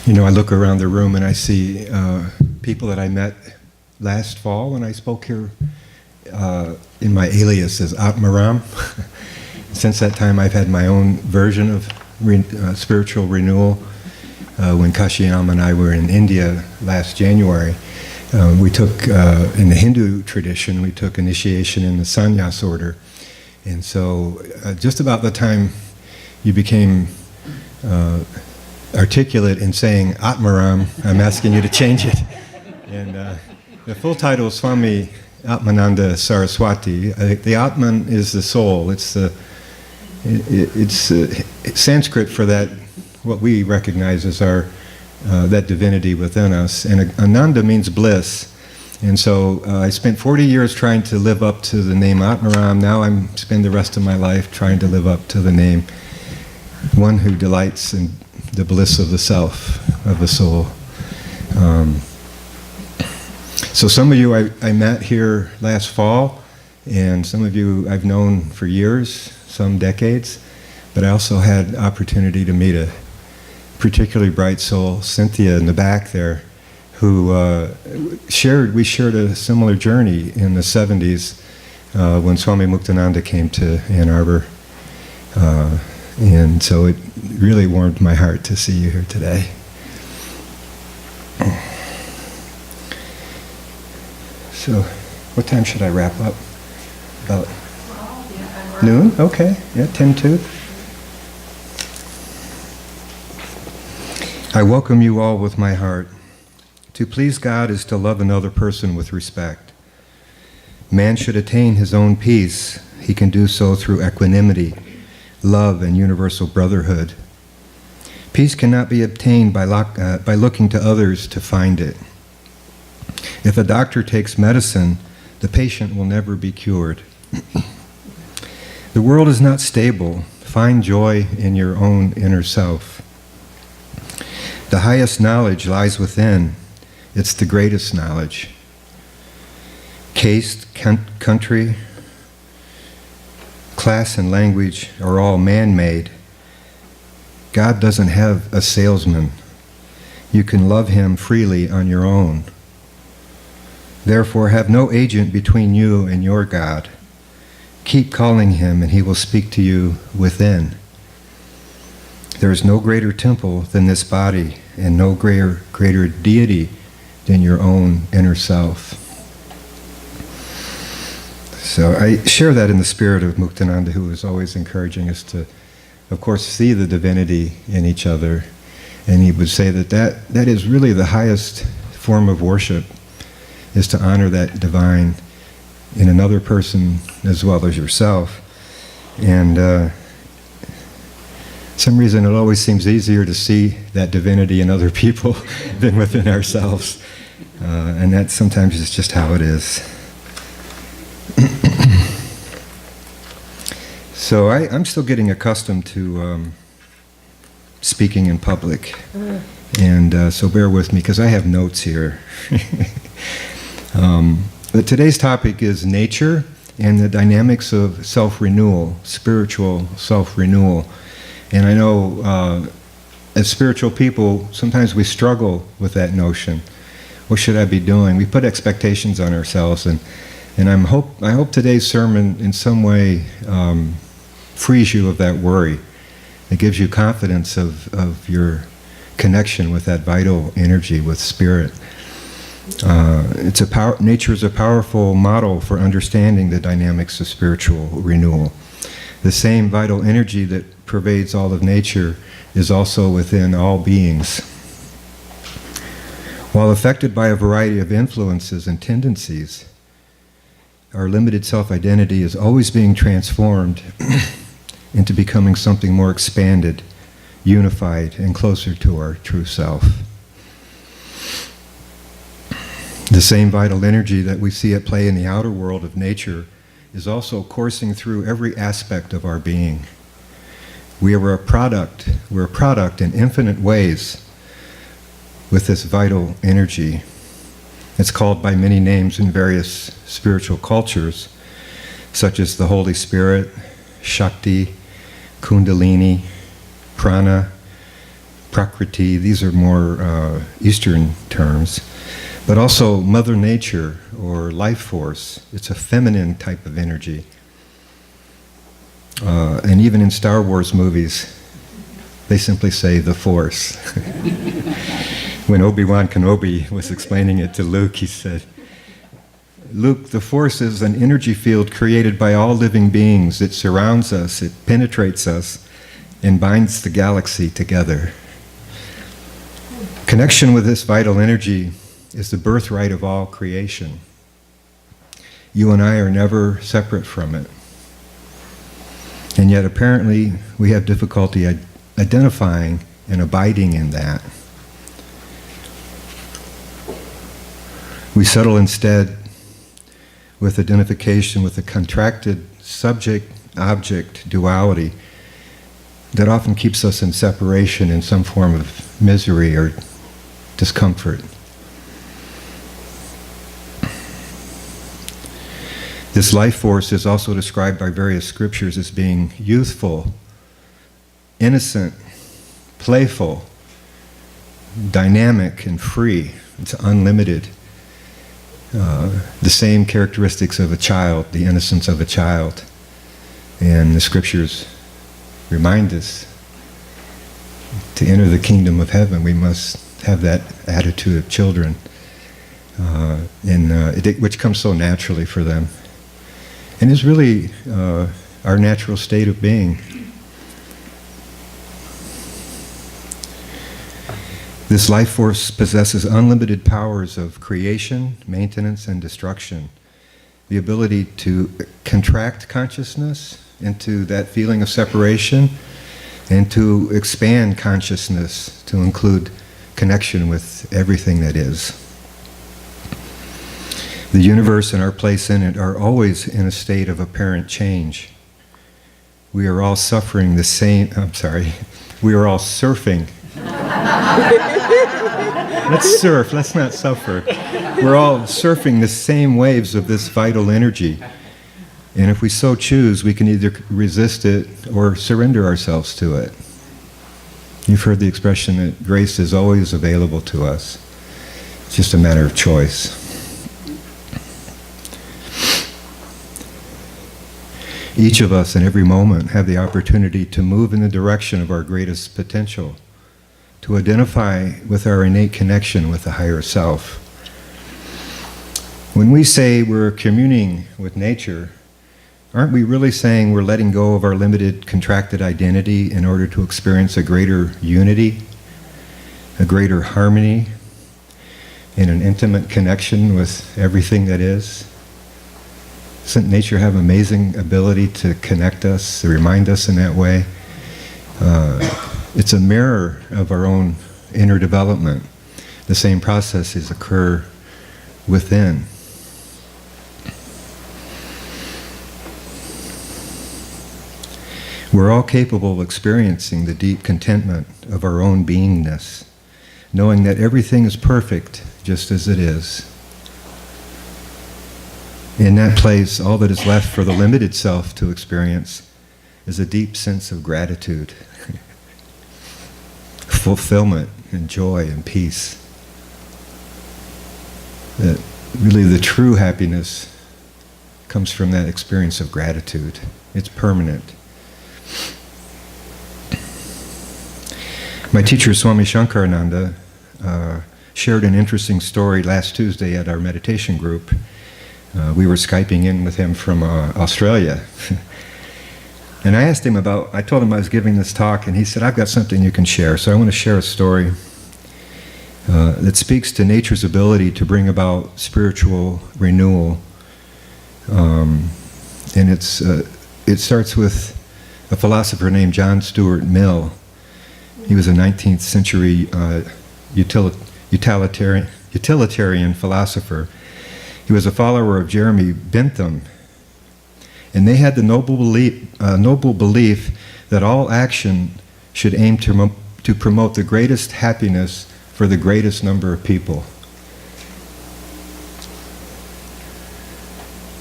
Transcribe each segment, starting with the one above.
You know, I look around the room and I see people that I met last fall when I spoke here in my alias as Atmaram. Since that time, I've had my own version of spiritual renewal. When Kashiyama and I were in India last January, we took, in the Hindu tradition, we took initiation in the sannyas order. And so just about the time you became articulate in saying Atmaram, I'm asking you to change it. And the full title is Swami Atmananda Saraswati. The Atman is the soul. It's Sanskrit for that, what we recognize as our that divinity within us. And Ananda means bliss. And so I spent 40 years trying to live up to the name Atmaram. Now I spend the rest of my life trying to live up to the name one who delights in the bliss of the self, of the soul. So some of you I met here last fall, and some of you I've known for years, some decades, but I also had opportunity to meet a particularly bright soul, Cynthia in the back there, who we shared a similar journey in the 70s when Swami Muktananda came to Ann Arbor. And so it really warmed my heart to see you here today. So, what time should I wrap up? About noon? Okay, yeah, 10:02. I welcome you all with my heart. To please God is to love another person with respect. Man should attain his own peace. He can do so through equanimity, love, and universal brotherhood. Peace cannot be obtained by looking to others to find it. If a doctor takes medicine, the patient will never be cured. The world is not stable. Find joy in your own inner self. The highest knowledge lies within. It's the greatest knowledge. Caste, country, class, and language are all man-made. God doesn't have a salesman. You can love him freely on your own. Therefore, have no agent between you and your God. Keep calling him, and he will speak to you within. There is no greater temple than this body, and no greater deity than your own inner self. So I share that in the spirit of Muktananda, who was always encouraging us to, of course, see the divinity in each other. And he would say that is really the highest form of worship, is to honor that divine in another person as well as yourself. And some reason it always seems easier to see that divinity in other people than within ourselves. And that sometimes is just how it is. So I'm still getting accustomed to speaking in public. And so bear with me, because I have notes here. But today's topic is nature and the dynamics of self-renewal, spiritual self-renewal. And I know as spiritual people, sometimes we struggle with that notion. What should I be doing? We put expectations on ourselves, and I hope today's sermon in some way frees you of that worry. It gives you confidence of your connection with that vital energy, with spirit. Nature is a powerful model for understanding the dynamics of spiritual renewal. The same vital energy that pervades all of nature is also within all beings. While affected by a variety of influences and tendencies, our limited self-identity is always being transformed into becoming something more expanded, unified, and closer to our true self. The same vital energy that we see at play in the outer world of nature is also coursing through every aspect of our being. We're a product in infinite ways with this vital energy. It's called by many names in various spiritual cultures, such as the Holy Spirit, Shakti, Kundalini, Prana, Prakriti, these are more Eastern terms, but also Mother Nature or life force. It's a feminine type of energy. And even in Star Wars movies, they simply say the Force. When Obi-Wan Kenobi was explaining it to Luke, he said, Luke, the Force is an energy field created by all living beings. It surrounds us, it penetrates us, and binds the galaxy together. Connection with this vital energy is the birthright of all creation. You and I are never separate from it. And yet apparently we have difficulty identifying and abiding in that. We settle instead with identification with a contracted subject-object duality that often keeps us in separation in some form of misery or discomfort. This life force is also described by various scriptures as being youthful, innocent, playful, dynamic, and free. It's unlimited. The same characteristics of a child, the innocence of a child. And the scriptures remind us to enter the kingdom of heaven, we must have that attitude of children, which comes so naturally for them. And is really our natural state of being. This life force possesses unlimited powers of creation, maintenance, and destruction. The ability to contract consciousness into that feeling of separation and to expand consciousness to include connection with everything that is. The universe and our place in it are always in a state of apparent change. We are all suffering the same, we are all surfing. Let's surf, let's not suffer. We're all surfing the same waves of this vital energy. And if we so choose, we can either resist it or surrender ourselves to it. You've heard the expression that grace is always available to us. It's just a matter of choice. Each of us in every moment have the opportunity to move in the direction of our greatest potential, to identify with our innate connection with the higher self. When we say we're communing with nature, aren't we really saying we're letting go of our limited, contracted identity in order to experience a greater unity, a greater harmony, and an intimate connection with everything that is? Doesn't nature have amazing ability to connect us, to remind us in that way? It's a mirror of our own inner development. The same processes occur within. We're all capable of experiencing the deep contentment of our own beingness, knowing that everything is perfect just as it is. In that place, all that is left for the limited self to experience is a deep sense of gratitude, fulfillment, and joy and peace. That really the true happiness comes from that experience of gratitude. It's permanent. My teacher, Swami Atmananda Saraswati, shared an interesting story last Tuesday at our meditation group. We were Skyping in with him from Australia. And I told him I was giving this talk, and he said, I've got something you can share. So I want to share a story that speaks to nature's ability to bring about spiritual renewal. And it starts with a philosopher named John Stuart Mill. He was a 19th century utilitarian philosopher. He was a follower of Jeremy Bentham, and they had the noble belief that all action should aim to promote the greatest happiness for the greatest number of people.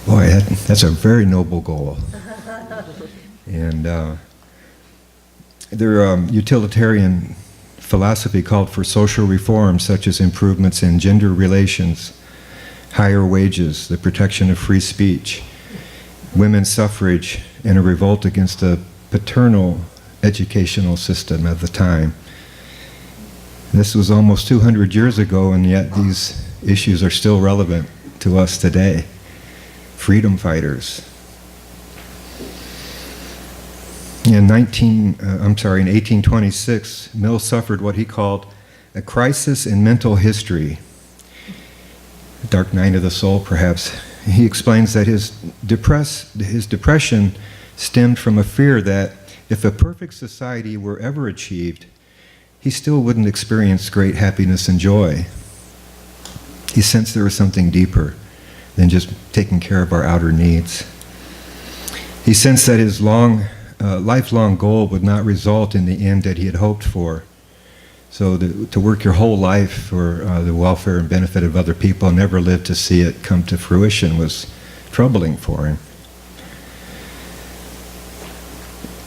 Boy, that's a very noble goal. And their utilitarian philosophy called for social reforms such as improvements in gender relations, higher wages, the protection of free speech, women's suffrage, and a revolt against the paternal educational system of the time. This was almost 200 years ago, and yet these issues are still relevant to us today. Freedom fighters. In 1826, Mill suffered what he called a crisis in mental history. Dark night of the soul, perhaps. He explains that his depression stemmed from a fear that if a perfect society were ever achieved, he still wouldn't experience great happiness and joy. He sensed there was something deeper than just taking care of our outer needs. He sensed that his lifelong goal would not result in the end that he had hoped for. So to work your whole life for the welfare and benefit of other people and never live to see it come to fruition was troubling for him.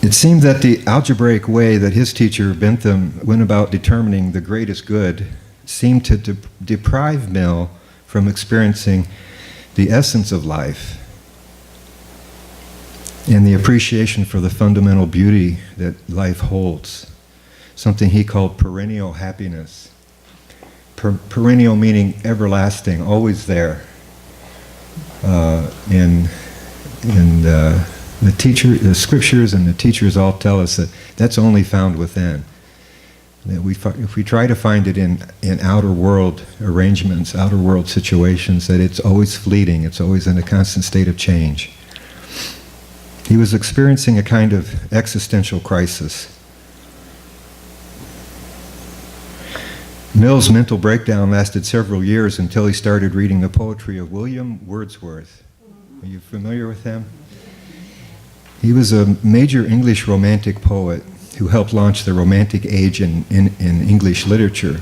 It seemed that the algebraic way that his teacher Bentham went about determining the greatest good seemed to deprive Mill from experiencing the essence of life and the appreciation for the fundamental beauty that life holds, something he called perennial happiness. Perennial meaning everlasting, always there. The scriptures and the teachers all tell us that that's only found within. That if we try to find it in outer world arrangements, outer world situations, that it's always fleeting, it's always in a constant state of change. He was experiencing a kind of existential crisis. Mill's mental breakdown lasted several years until he started reading the poetry of William Wordsworth. Are you familiar with him? He was a major English Romantic poet who helped launch the Romantic age in English literature.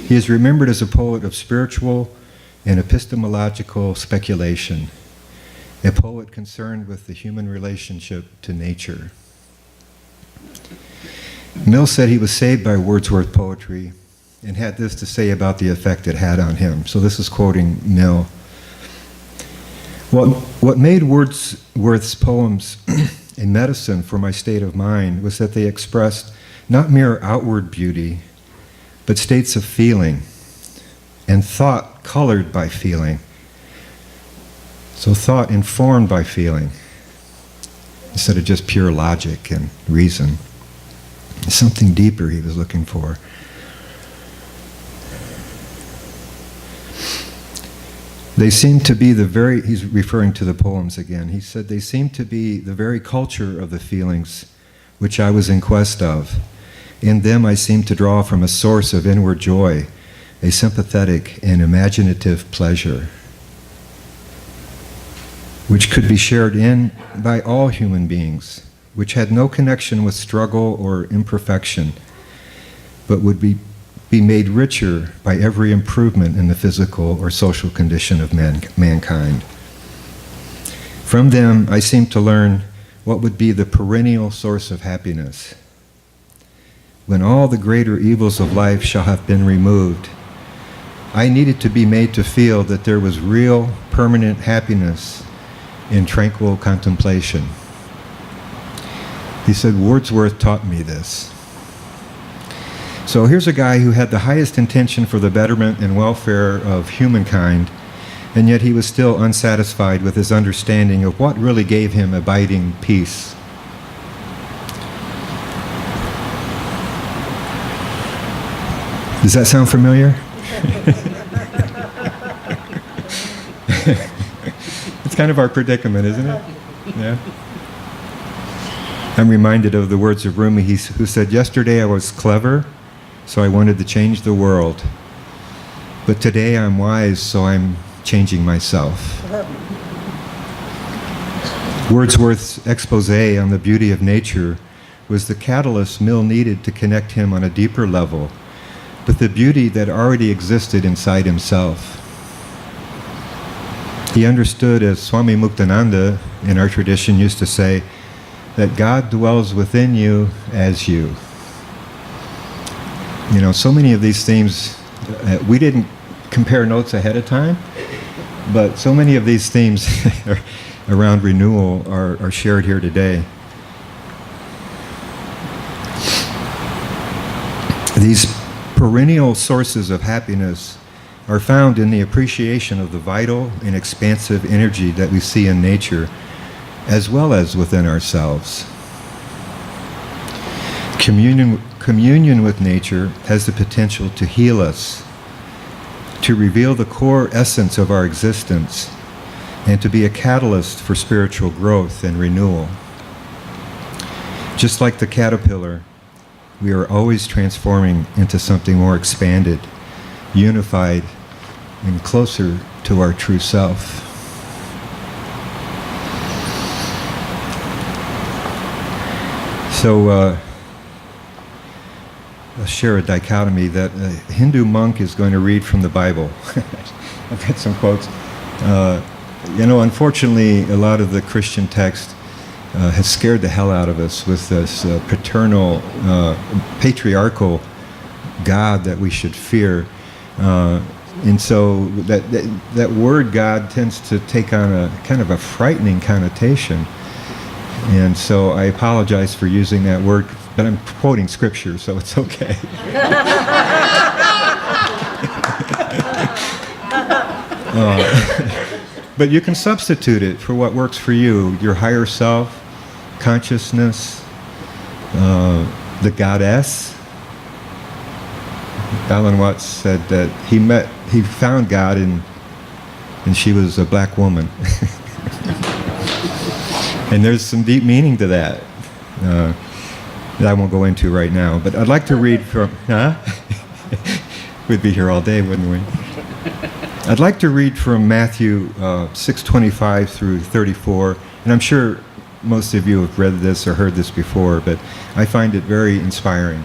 He is remembered as a poet of spiritual and epistemological speculation, a poet concerned with the human relationship to nature. Mill said he was saved by Wordsworth poetry and had this to say about the effect it had on him. So this is quoting Mill. What made Wordsworth's poems a medicine for my state of mind was that they expressed not mere outward beauty, but states of feeling and thought colored by feeling. So thought informed by feeling instead of just pure logic and reason. Something deeper he was looking for. They seem to be he's referring to the poems again, he said, they seem to be the very culture of the feelings which I was in quest of. In them I seemed to draw from a source of inward joy, a sympathetic and imaginative pleasure, which could be shared by all human beings, which had no connection with struggle or imperfection, but would be made richer by every improvement in the physical or social condition of mankind. From them, I seemed to learn what would be the perennial source of happiness. When all the greater evils of life shall have been removed, I needed to be made to feel that there was real, permanent happiness in tranquil contemplation. He said, Wordsworth taught me this. So here's a guy who had the highest intention for the betterment and welfare of humankind, and yet he was still unsatisfied with his understanding of what really gave him abiding peace. Does that sound familiar? It's kind of our predicament, isn't it? Yeah. I'm reminded of the words of Rumi, who said, yesterday I was clever, so I wanted to change the world. But today I'm wise, so I'm changing myself. Wordsworth's expose on the beauty of nature was the catalyst Mill needed to connect him on a deeper level with the beauty that already existed inside himself. He understood, as Swami Muktananda in our tradition used to say, that God dwells within you as you. You know, so many of these themes, we didn't compare notes ahead of time, but so many of these themes around renewal are shared here today. These perennial sources of happiness are found in the appreciation of the vital and expansive energy that we see in nature, as well as within ourselves. Communion with nature has the potential to heal us, to reveal the core essence of our existence, and to be a catalyst for spiritual growth and renewal. Just like the caterpillar, we are always transforming into something more expanded, unified, and closer to our true self. So, I'll share a dichotomy that a Hindu monk is going to read from the Bible. I've got some quotes. Unfortunately, a lot of the Christian text has scared the hell out of us with this paternal, patriarchal God that we should fear. And so that word God tends to take on a kind of a frightening connotation. And so I apologize for using that word, but I'm quoting scripture, so it's okay. But you can substitute it for what works for you, your higher self, consciousness, the goddess. Alan Watts said that he found God and she was a black woman. And there's some deep meaning to that that I won't go into right now. But I'd like to read from, We'd be here all day, wouldn't we? I'd like to read from Matthew 6:25 through 34. And I'm sure most of you have read this or heard this before, but I find it very inspiring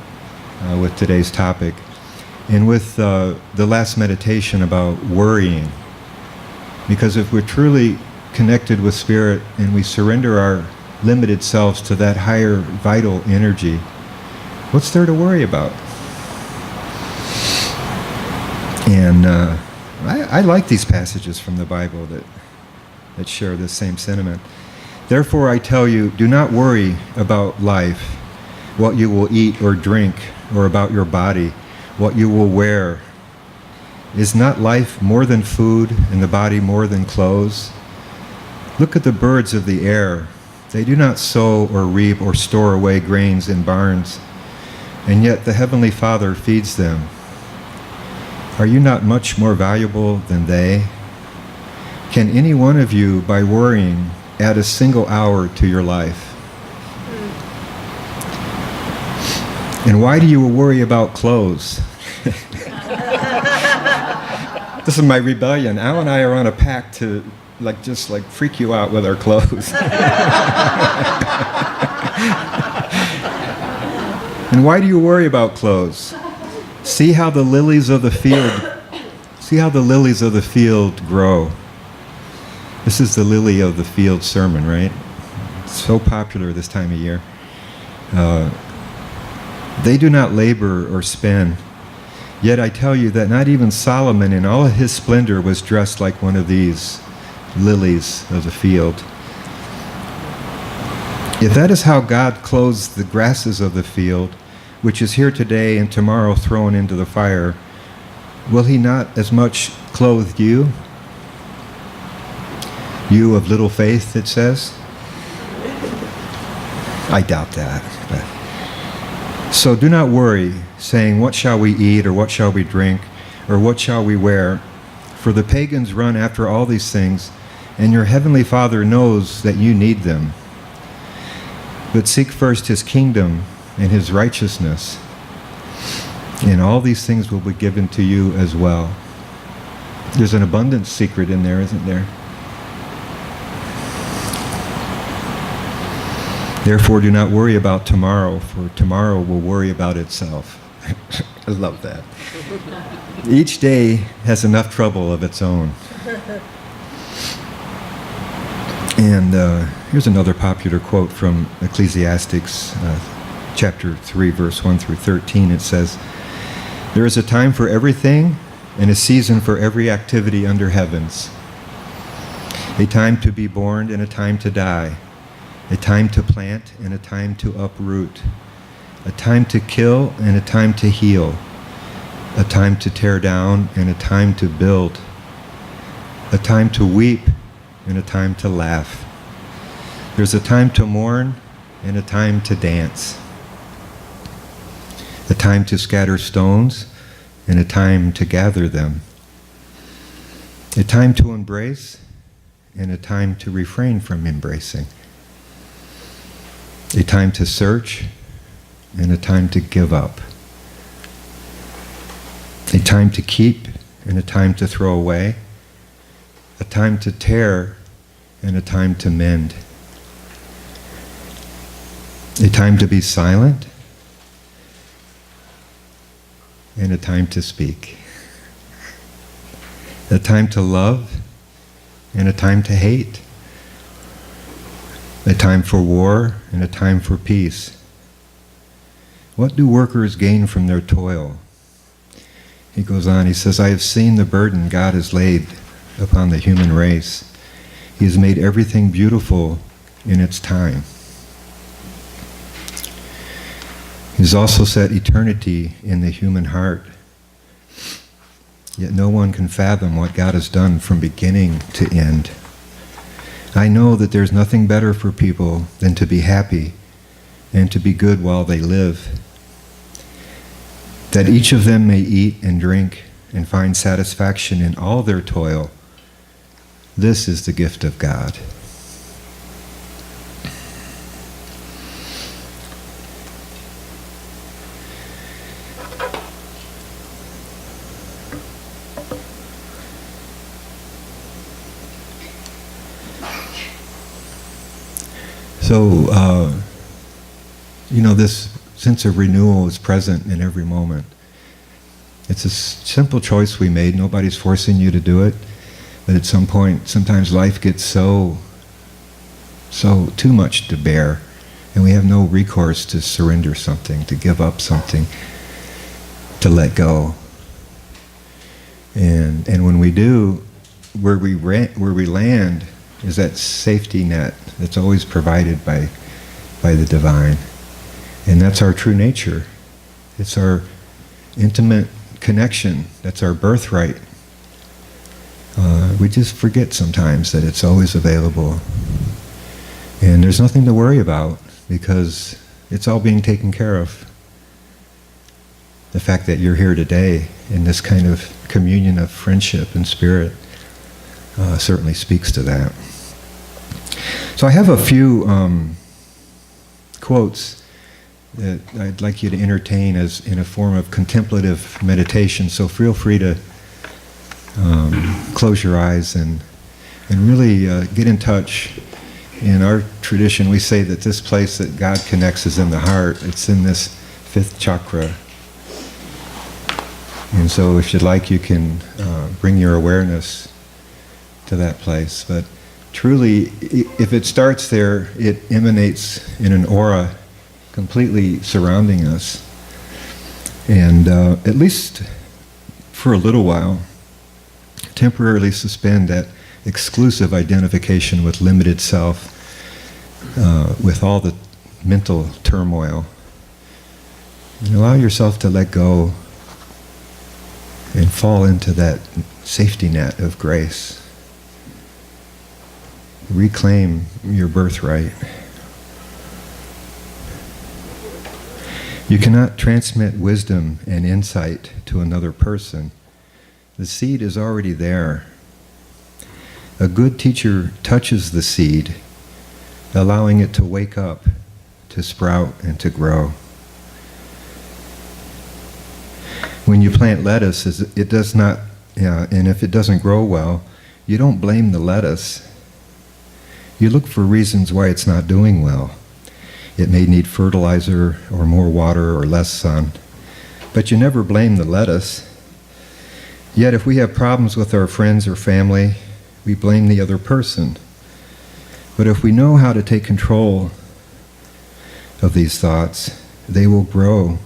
with today's topic. And with the last meditation about worrying. Because if we're truly connected with Spirit and we surrender our limited selves to that higher vital energy, what's there to worry about? And I like these passages from the Bible that share this same sentiment. Therefore I tell you, do not worry about life, what you will eat or drink, or about your body, what you will wear. Is not life more than food, and the body more than clothes? Look at the birds of the air. They do not sow or reap or store away grains in barns, and yet the Heavenly Father feeds them. Are you not much more valuable than they? Can any one of you, by worrying, add a single hour to your life? And why do you worry about clothes? This is my rebellion. Al and I are on a pact to just freak you out with our clothes. And why do you worry about clothes? See how the lilies of the field grow. This is the lily of the field sermon, right? It's so popular this time of year. They do not labor or spin. Yet I tell you that not even Solomon in all of his splendor was dressed like one of these lilies of the field. If that is how God clothes the grasses of the field, which is here today and tomorrow thrown into the fire, will he not as much clothe you? You of little faith, it says. I doubt that. But. So do not worry, saying, what shall we eat, or what shall we drink, or what shall we wear? For the pagans run after all these things, and your heavenly Father knows that you need them. But seek first his kingdom and his righteousness, and all these things will be given to you as well. There's an abundance secret in there, isn't there? Therefore, do not worry about tomorrow, for tomorrow will worry about itself. I love that. Each day has enough trouble of its own. And here's another popular quote from Ecclesiastes chapter 3, verse 1 through 13. It says, There is a time for everything and a season for every activity under heavens. A time to be born and a time to die. A time to plant and a time to uproot. A time to kill and a time to heal. A time to tear down and a time to build. A time to weep and a time to laugh. There's a time to mourn and a time to dance. A time to scatter stones and a time to gather them. A time to embrace and a time to refrain from embracing. A time to search and a time to give up. A time to keep and a time to throw away. A time to tear and a time to mend. A time to be silent and a time to speak. A time to love and a time to hate. A time for war and a time for peace. What do workers gain from their toil? He goes on, he says, I have seen the burden God has laid upon the human race. He has made everything beautiful in its time. He's also set eternity in the human heart. Yet no one can fathom what God has done from beginning to end. I know that there's nothing better for people than to be happy and to be good while they live. That each of them may eat and drink and find satisfaction in all their toil. This is the gift of God. So, this sense of renewal is present in every moment. It's a simple choice we made. Nobody's forcing you to do it. But at some point, sometimes life gets so too much to bear, and we have no recourse to surrender something, to give up something, to let go. And when we do, where we land is that safety net that's always provided by the divine. And that's our true nature. It's our intimate connection. That's our birthright. We just forget sometimes that it's always available. And there's nothing to worry about because it's all being taken care of. The fact that you're here today in this kind of communion of friendship and spirit certainly speaks to that. So I have a few quotes that I'd like you to entertain as in a form of contemplative meditation. So feel free to close your eyes and really get in touch. In our tradition, we say that this place that God connects is in the heart. It's in this fifth chakra. And so if you'd like, you can bring your awareness to that place. But truly, if it starts there, it emanates in an aura completely surrounding us. And at least for a little while, temporarily suspend that exclusive identification with limited self, with all the mental turmoil. And allow yourself to let go and fall into that safety net of grace. Reclaim your birthright. You cannot transmit wisdom and insight to another person. The seed is already there. A good teacher touches the seed, allowing it to wake up, to sprout, and to grow. When you plant lettuce, it does not, and if it doesn't grow well, you don't blame the lettuce. You look for reasons why it's not doing well. It may need fertilizer or more water or less sun, but you never blame the lettuce. Yet if we have problems with our friends or family, we blame the other person. But if we know how to take control of these thoughts, they will grow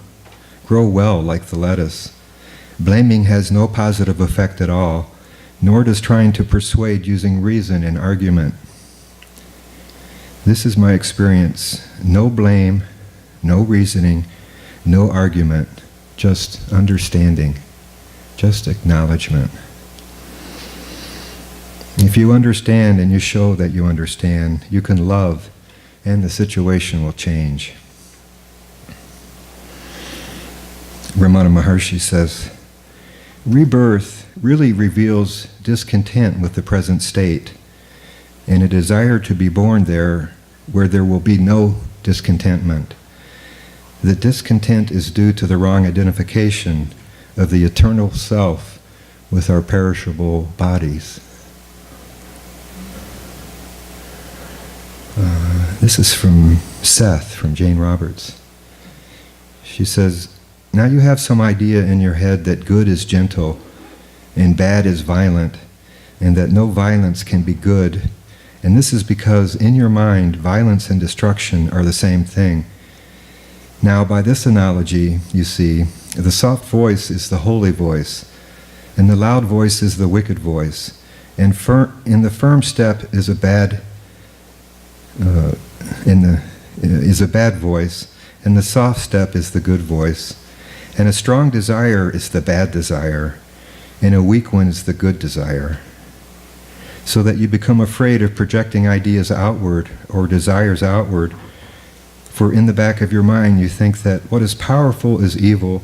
well like the lettuce. Blaming has no positive effect at all, nor does trying to persuade using reason and argument. This is my experience. No blame, no reasoning, no argument, just understanding, just acknowledgement. If you understand and you show that you understand, you can love, and the situation will change. Ramana Maharshi says, rebirth really reveals discontent with the present state and a desire to be born there where there will be no discontentment. The discontent is due to the wrong identification of the eternal self with our perishable bodies. This is from Seth, from Jane Roberts. She says, now you have some idea in your head that good is gentle and bad is violent, and that no violence can be good. And this is because in your mind, violence and destruction are the same thing. Now, by this analogy, you see, the soft voice is the holy voice, and the loud voice is the wicked voice, and in the firm step is a bad voice, and the soft step is the good voice, and a strong desire is the bad desire, and a weak one is the good desire. So that you become afraid of projecting ideas outward or desires outward, for in the back of your mind you think that what is powerful is evil,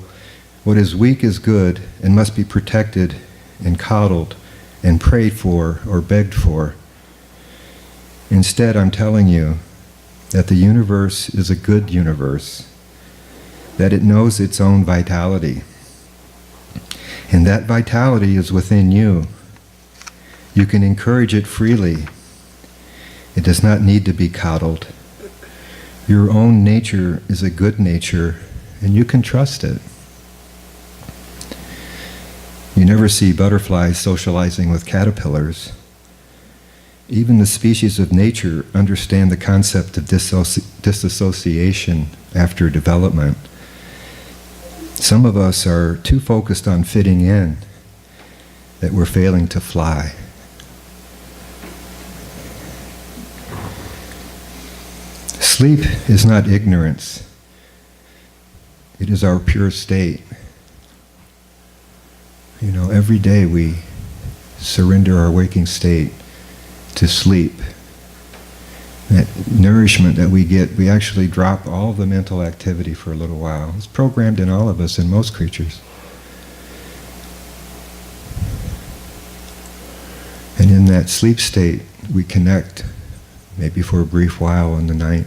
what is weak is good, and must be protected and coddled and prayed for or begged for. Instead, I'm telling you that the universe is a good universe, that it knows its own vitality, and that vitality is within you. You can encourage it freely. It does not need to be coddled. Your own nature is a good nature, and you can trust it. You never see butterflies socializing with caterpillars. Even the species of nature understand the concept of disassociation after development. Some of us are too focused on fitting in that we're failing to fly. Sleep is not ignorance. It is our pure state. Every day we surrender our waking state to sleep. That nourishment that we get, we actually drop all the mental activity for a little while. It's programmed in all of us and most creatures. And in that sleep state, we connect, maybe for a brief while in the night,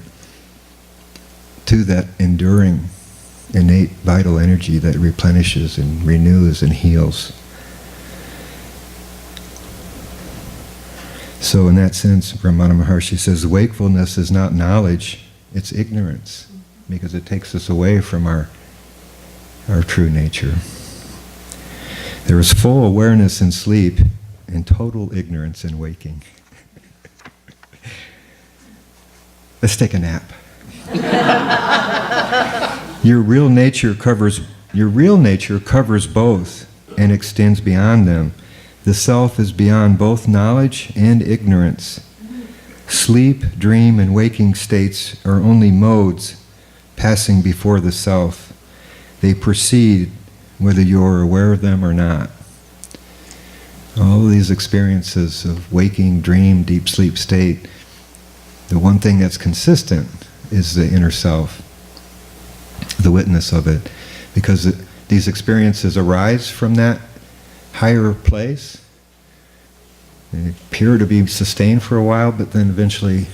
to that enduring, innate, vital energy that replenishes and renews and heals. So in that sense, Ramana Maharshi says, wakefulness is not knowledge, it's ignorance, because it takes us away from our true nature. There is full awareness in sleep and total ignorance in waking. Let's take a nap. Your real nature covers both and extends beyond them. The self is beyond both knowledge and ignorance. Sleep, dream, and waking states are only modes passing before the self. They proceed whether you are aware of them or not. All of these experiences of waking, dream, deep sleep state, the one thing that's consistent is the inner self, the witness of it, because these experiences arise from that higher place. They appear to be sustained for a while, but then eventually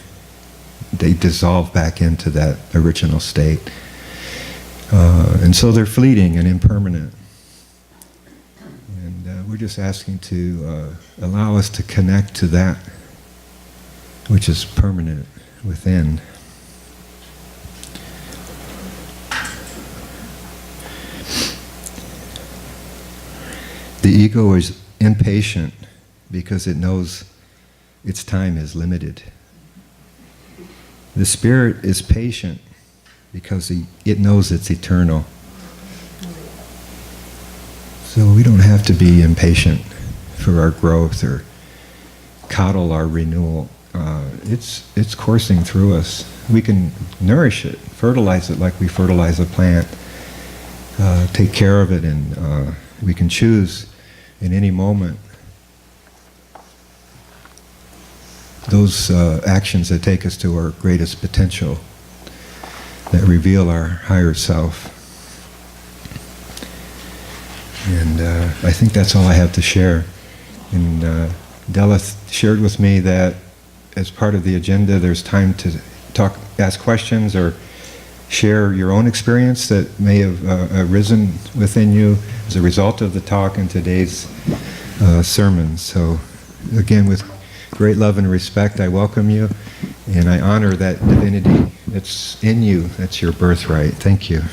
they dissolve back into that original state. And so they're fleeting and impermanent. And we're just asking to allow us to connect to that which is permanent within. The ego is impatient because it knows its time is limited. The spirit is patient because it knows it's eternal. So we don't have to be impatient for our growth or coddle our renewal. It's coursing through us. We can nourish it, fertilize it like we fertilize a plant, take care of it, and we can choose in any moment those actions that take us to our greatest potential, that reveal our higher self. And I think that's all I have to share. And Della shared with me that as part of the agenda, there's time to ask questions or share your own experience that may have arisen within you as a result of the talk and today's sermon. So again, with great love and respect, I welcome you, and I honor that divinity that's in you. That's your birthright. Thank you.